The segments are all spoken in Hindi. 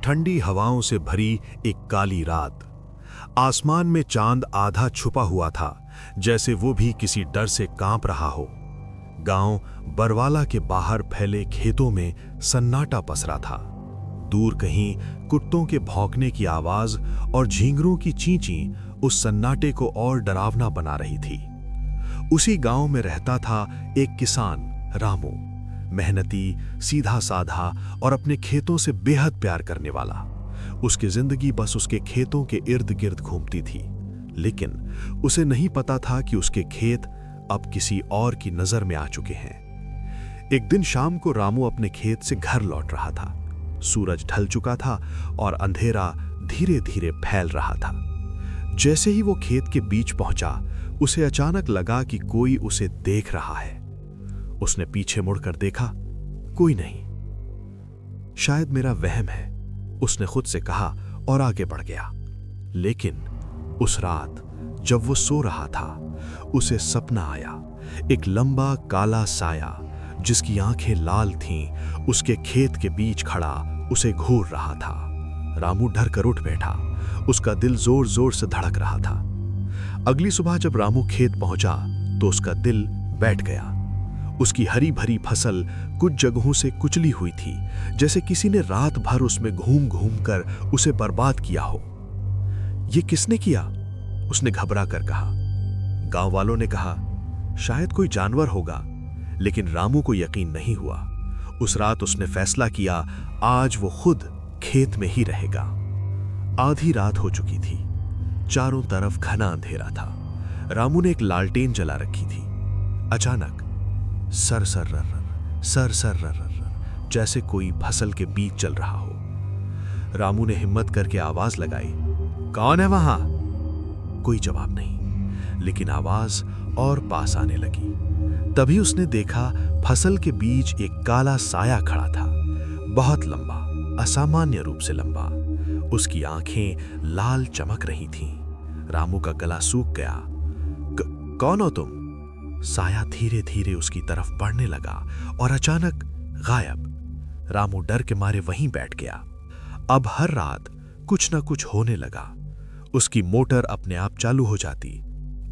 ठंडी हवाओं से भरी एक काली रात। आसमान में चांद आधा छुपा हुआ था, जैसे वो भी किसी डर से कांप रहा हो। गांव बरवाला के बाहर फैले खेतों में सन्नाटा पसरा था। दूर कहीं कुत्तों के भौंकने की आवाज और झींगरों की चींची उस सन्नाटे को और डरावना बना रही थी। उसी गांव में रहता था एक किसान रामू, मेहनती, सीधा साधा और अपने खेतों से बेहद प्यार करने वाला। उसकी जिंदगी बस उसके खेतों के इर्द गिर्द घूमती थी, लेकिन उसे नहीं पता था कि उसके खेत अब किसी और की नजर में आ चुके हैं। एक दिन शाम को रामू अपने खेत से घर लौट रहा था। सूरज ढल चुका था और अंधेरा धीरे धीरे फैल रहा था। जैसे ही वो खेत के बीच पहुंचा, उसे अचानक लगा कि कोई उसे देख रहा है। उसने पीछे मुड़कर देखा, कोई नहीं। शायद मेरा वहम है, उसने खुद से कहा और आगे बढ़ गया। लेकिन उस रात जब वो सो रहा था, उसे सपना आया। एक लंबा काला साया जिसकी आंखें लाल थीं, उसके खेत के बीच खड़ा उसे घूर रहा था। रामू डर कर उठ बैठा। उसका दिल जोर जोर से धड़क रहा था। अगली सुबह जब रामू खेत पहुंचा तो उसका दिल बैठ गया। उसकी हरी भरी फसल कुछ जगहों से कुचली हुई थी, जैसे किसी ने रात भर उसमें घूम घूम कर उसे बर्बाद किया हो। ये किसने किया? उसने घबरा कर कहा। गांव वालों ने कहा, शायद कोई जानवर होगा, लेकिन रामू को यकीन नहीं हुआ। उस रात उसने फैसला किया, आज वो खुद खेत में ही रहेगा। आधी रात हो चुकी थी। चारों तरफ घना अंधेरा था। रामू ने एक लालटेन जला रखी थी। अचानक सर सर रर सर सर रर जैसे कोई फसल के बीच चल रहा हो। रामू ने हिम्मत करके आवाज लगाई, कौन है वहां? कोई जवाब नहीं, लेकिन आवाज और पास आने लगी। तभी उसने देखा फसल के बीच एक काला साया खड़ा था, बहुत लंबा, असामान्य रूप से लंबा। उसकी आंखें लाल चमक रही थीं। रामू का गला सूख गया। कौन हो तुम? साया धीरे धीरे उसकी तरफ बढ़ने लगा और अचानक गायब। रामू डर के मारे वहीं बैठ गया। अब हर रात कुछ न कुछ होने लगा। उसकी मोटर अपने आप चालू हो जाती,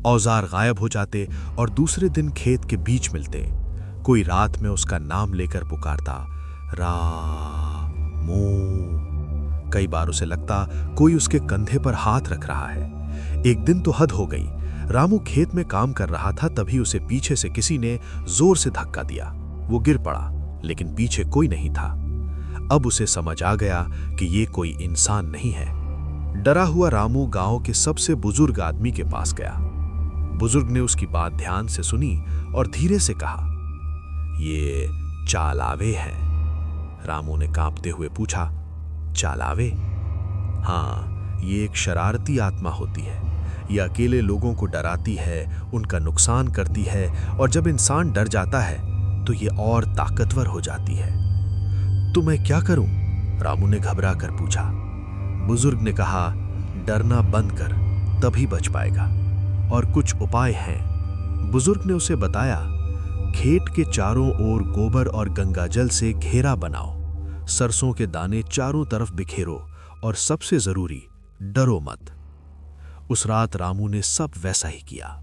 औजार गायब हो जाते और दूसरे दिन खेत के बीच मिलते। कोई रात में उसका नाम लेकर पुकारता, रामू। कई बार उसे लगता कोई उसके कंधे पर हाथ रख रहा है। एक दिन तो हद हो गई। रामू खेत में काम कर रहा था, तभी उसे पीछे से किसी ने जोर से धक्का दिया। वो गिर पड़ा, लेकिन पीछे कोई नहीं था। अब उसे समझ आ गया कि ये कोई इंसान नहीं है। डरा हुआ रामू गांव के सबसे बुजुर्ग आदमी के पास गया। बुजुर्ग ने उसकी बात ध्यान से सुनी और धीरे से कहा, ये चालावे हैं। रामू ने कांपते हुए पूछा, चालावे? हाँ, ये एक शरारती आत्मा होती है। ये अकेले लोगों को डराती है, उनका नुकसान करती है, और जब इंसान डर जाता है तो ये और ताकतवर हो जाती है। तो मैं क्या करूं? रामू ने घबरा कर पूछा। बुजुर्ग ने कहा, डरना बंद कर, तभी बच पाएगा, और कुछ उपाय हैं। बुजुर्ग ने उसे बताया, खेत के चारों ओर गोबर और गंगाजल से घेरा बनाओ, सरसों के दाने चारों तरफ बिखेरो, और सबसे जरूरी, डरो मत। उस रात रामू ने सब वैसा ही किया।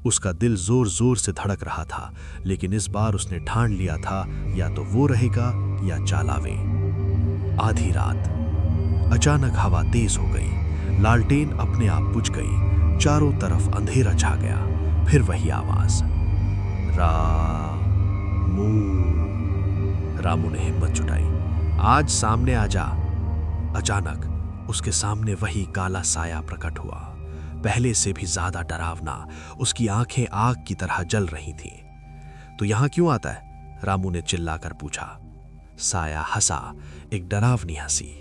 उसका दिल जोर जोर से धड़क रहा था, लेकिन इस बार उसने ठान लिया था, या तो वो रहेगा या चालावे। आधी रात अचानक हवा तेज हो गई। लालटेन अपने आप बुझ गई। चारों तरफ अंधेरा छा गया। फिर वही आवाज, रामू। रामू ने हिम्मत जुटाई, आज सामने आ जा। अचानक उसके सामने वही काला साया प्रकट हुआ, पहले से भी ज्यादा डरावना। उसकी आंखें आग की तरह जल रही थीं। तो यहां क्यों आता है? रामू ने चिल्लाकर पूछा। साया हंसा, एक डरावनी हंसी।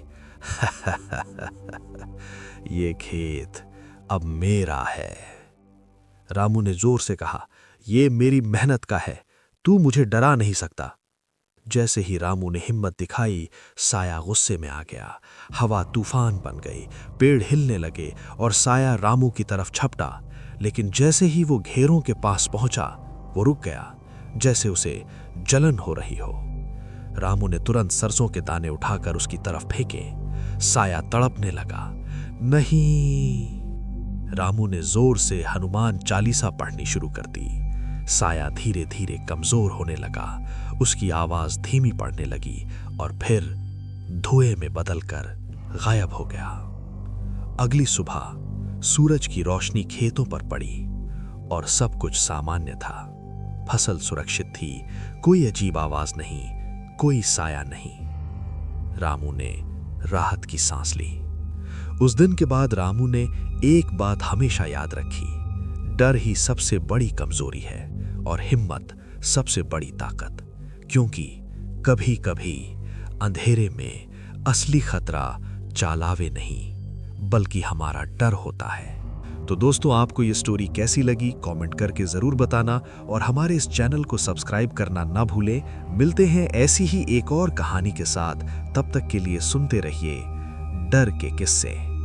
ये खेत अब मेरा है। रामू ने जोर से कहा, ये मेरी मेहनत का है, तू मुझे डरा नहीं सकता। जैसे ही रामू ने हिम्मत दिखाई, साया गुस्से में आ गया। हवा तूफान बन गई, पेड़ हिलने लगे और साया रामू की तरफ झपटा। लेकिन जैसे ही वो घेरों के पास पहुंचा, वो रुक गया, जैसे उसे जलन हो रही हो। रामू ने तुरंत सरसों के दाने उठाकर उसकी तरफ फेंके। साया तड़पने लगा। नहीं। रामू ने जोर से हनुमान चालीसा पढ़नी शुरू कर दी। साया धीरे धीरे कमजोर होने लगा, उसकी आवाज धीमी पड़ने लगी और फिर धुएं में बदलकर गायब हो गया। अगली सुबह सूरज की रोशनी खेतों पर पड़ी और सब कुछ सामान्य था। फसल सुरक्षित थी, कोई अजीब आवाज नहीं, कोई साया नहीं। रामू ने राहत की सांस ली। उस दिन के बाद रामू ने एक बात हमेशा याद रखी, डर ही सबसे बड़ी कमजोरी है और हिम्मत सबसे बड़ी ताकत, क्योंकि कभी कभी अंधेरे में असली खतरा चालावे नहीं बल्कि हमारा डर होता है। तो दोस्तों, आपको ये स्टोरी कैसी लगी कमेंट करके जरूर बताना और हमारे इस चैनल को सब्सक्राइब करना ना भूलें। मिलते हैं ऐसी ही एक और कहानी के साथ, तब तक के लिए सुनते रहिए डर के किस्से।